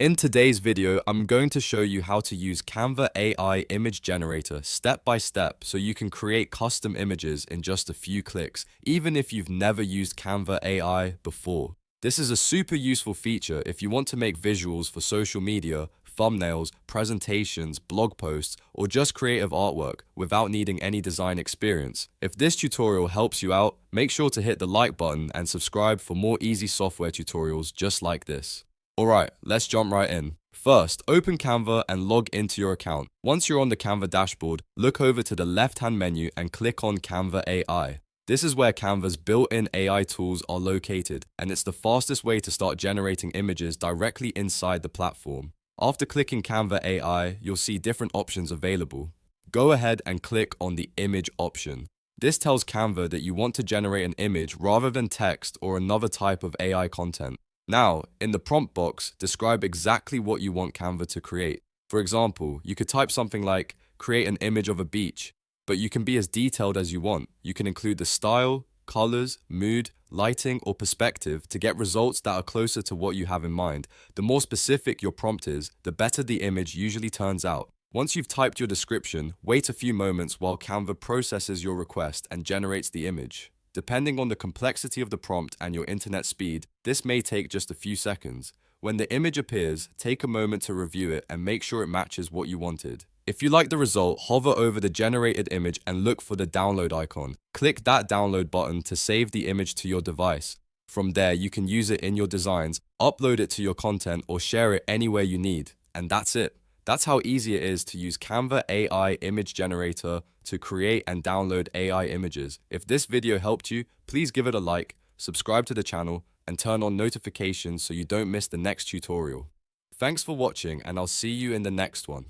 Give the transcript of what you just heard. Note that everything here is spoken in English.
In today's video, I'm going to show you how to use Canva AI image generator step by step so you can create custom images in just a few clicks, even if you've never used Canva AI before. This is a super useful feature if you want to make visuals for social media, thumbnails, presentations, blog posts, or just creative artwork without needing any design experience. If this tutorial helps you out, make sure to hit the like button and subscribe for more easy software tutorials just like this. Alright, let's jump right in. First, open Canva and log into your account. Once you're on the Canva dashboard, look over to the left-hand menu and click on Canva AI. This is where Canva's built-in AI tools are located, and it's the fastest way to start generating images directly inside the platform. After clicking Canva AI, you'll see different options available. Go ahead and click on the image option. This tells Canva that you want to generate an image rather than text or another type of AI content. Now, in the prompt box, describe exactly what you want Canva to create. For example, you could type something like, create an image of a beach, but you can be as detailed as you want. You can include the style, colors, mood, lighting, or perspective to get results that are closer to what you have in mind. The more specific your prompt is, the better the image usually turns out. Once you've typed your description, wait a few moments while Canva processes your request and generates the image. Depending on the complexity of the prompt and your internet speed, this may take just a few seconds. When the image appears, take a moment to review it and make sure it matches what you wanted. If you like the result, hover over the generated image and look for the download icon. Click that download button to save the image to your device. From there, you can use it in your designs, upload it to your content, or share it anywhere you need. And that's it. That's how easy it is to use Canva AI image generator to create and download AI images. If this video helped you, please give it a like, subscribe to the channel, and turn on notifications so you don't miss the next tutorial. Thanks for watching, and I'll see you in the next one.